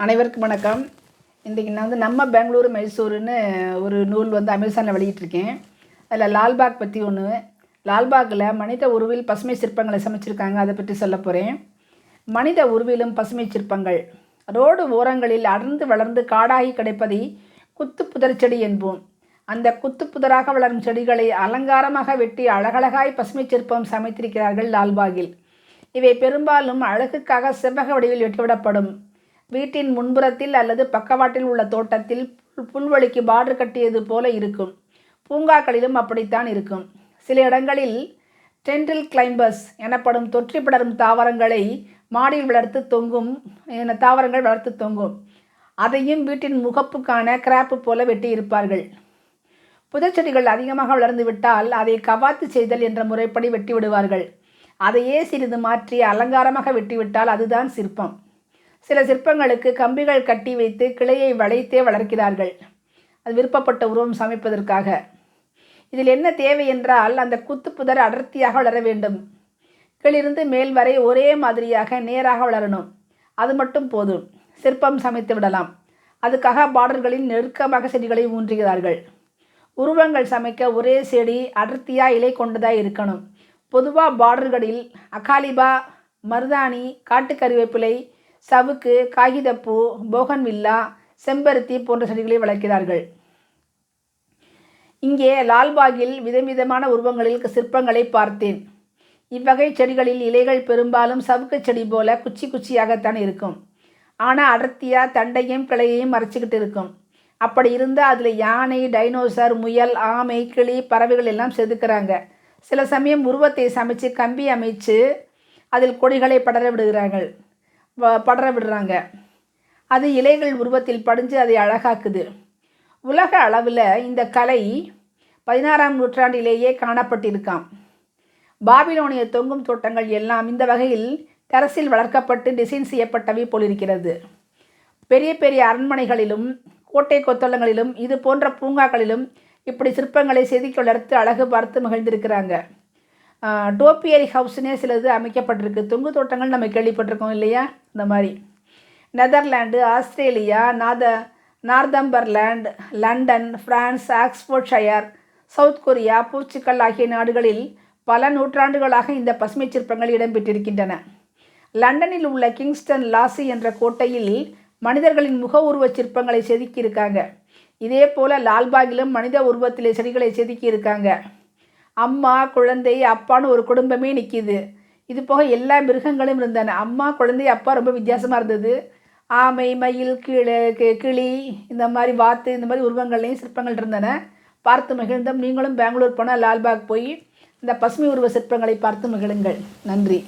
அனைவருக்கும் வணக்கம். இன்றைக்கி நான் நம்ம பெங்களூரு மைசூருன்னு ஒரு நூல் அமேசானில் வெளியிட்டிருக்கேன். அதில் லால்பாக் பற்றி ஒன்று. லால்பாகில் மனித உருவில் பசுமை சிற்பங்களை சமைச்சிருக்காங்க. அதை பற்றி சொல்ல போகிறேன். மனித உருவிலும் பசுமை சிற்பங்கள். ரோடு ஓரங்களில் அடர்ந்து வளர்ந்து காடாகி கிடைப்பதை குத்து புதர் செடி என்போம். அந்த குத்து புதராக வளரும் செடிகளை அலங்காரமாக வெட்டி அழகழகாய் பசுமை சிற்பம் சமைத்திருக்கிறார்கள் லால்பாகில். இவை பெரும்பாலும் அழகுக்காக செவ்வக வடிவில் வெட்டிவிடப்படும். வீட்டின் முன்புறத்தில் அல்லது பக்கவாட்டில் உள்ள தோட்டத்தில் புல்வெளிக்கு பார்டர் கட்டியது போல இருக்கும். பூங்காக்களிலும் அப்படித்தான் இருக்கும். சில இடங்களில் டென்டில் கிளைம்பர்ஸ் எனப்படும் தொற்றி படரும் தாவரங்களை மாடியில் வளர்த்து தொங்கும். அதையும் வீட்டின் முகப்புக்கான கிராப்பு போல வெட்டி இருப்பார்கள். புதச்செடிகள் அதிகமாக வளர்ந்து விட்டால் அதை கவாத்து செய்தல் என்ற முறைப்படி வெட்டி விடுவார்கள். அதையே சிறிது மாற்றி அலங்காரமாக வெட்டிவிட்டால் அதுதான் சிற்பம். சில சிற்பங்களுக்கு கம்பிகள் கட்டி வைத்து கிளையை வளைத்தே வளர்க்கிறார்கள். அது விருப்பப்பட்ட உருவம் சமைப்பதற்காக. இதில் என்ன தேவை என்றால் அந்த குத்துப்புதர் அடர்த்தியாக வளர வேண்டும். கீழிருந்து மேல் வரை ஒரே மாதிரியாக நேராக வளரணும். அது மட்டும் போதும். சிற்பம் சமைத்து விடலாம். அதுக்காக பார்டர்களில் நெருக்கமாக செடிகளை ஊன்றுகிறார்கள். உருவங்கள் சமைக்க ஒரே செடி அடர்த்தியாக இலை கொண்டதாக இருக்கணும். பொதுவாக பார்டர்களில் அகாலிபா, மருதாணி, காட்டு கறிவேப்பிலை, சவுக்கு, காகிதப்பூ, போகன்வில்லா, செம்பருத்தி போன்ற செடிகளை வளர்க்கிறார்கள். இங்கே லால்பாகில் விதவிதமான உருவங்களில் சிற்பங்களை பார்த்தேன். இவ்வகை செடிகளில் இலைகள் பெரும்பாலும் சவுக்கு செடி போல குச்சி குச்சியாகத்தான் இருக்கும். ஆனால் அடர்த்தியாக தண்டையும் கிளையையும் மறைச்சிக்கிட்டு இருக்கும். அப்படி இருந்தால் அதில் யானை, டைனோசர், முயல், ஆமை, கிளி, பறவைகள் எல்லாம் செதுக்கிறாங்க. சில சமயம் உருவத்தை சமைச்சு கம்பி அமைச்சு அதில் கொடிகளை படர விடுறாங்க. அது இலைகள் உருவத்தில் படிஞ்சு அதை அழகாக்குது. உலக அளவில் இந்த கலை 16ஆம் நூற்றாண்டிலேயே காணப்பட்டிருக்காம். பாபிலோனிய தொங்கும் தோட்டங்கள் எல்லாம் இந்த வகையில் டெரஸில் வளர்க்கப்பட்டு டிசைன் செய்யப்பட்டவை போலிருக்கிறது. பெரிய பெரிய அரண்மனைகளிலும் கோட்டை கொத்தளங்களிலும் இது போன்ற பூங்காக்களிலும் இப்படி சிற்பங்களை செதுக்கி வளர்த்து அழகு பார்த்து மகிழ்ந்திருக்கிறாங்க. டோப்பியரி ஹவுஸ்னே சிலது அமைக்கப்பட்டிருக்கு. தொங்கு தோட்டங்கள் நம்ம கேள்விப்பட்டிருக்கோம் இல்லையா? இந்த மாதிரி Netherland, Australia, Northumberland, London, France, Oxfordshire, south Korea, Portugal ஆகிய நாடுகளில் பல நூற்றாண்டுகளாக இந்த பசுமை சிற்பங்கள் இடம்பெற்றிருக்கின்றன. லண்டனில் உள்ள கிங்ஸ்டன் லாசி என்ற கோட்டையில் மனிதர்களின் முக உருவச் சிற்பங்களை செதுக்கியிருக்காங்க. இதே போல் லால்பாகிலும் மனித உருவத்திலே செடிகளை செதுக்கியிருக்காங்க. அம்மா, குழந்தை, அப்பான்னு ஒரு குடும்பமே நிற்கிது. இது போக எல்லா மிருகங்களும் இருந்தன. அம்மா, குழந்தை, அப்பா ரொம்ப வித்தியாசமாக இருந்தது. ஆமை, மயில், கிளி, இந்த மாதிரி வாத்து, இந்த மாதிரி உருவங்கள்லேயும் சிற்பங்கள் இருந்தன. பார்த்து மகிழ்ந்தோம். நீங்களும் பெங்களூர் போனால் லால்பாக் போய் இந்த பசுமை உருவ சிற்பங்களை பார்த்து மகிழுங்கள். நன்றி.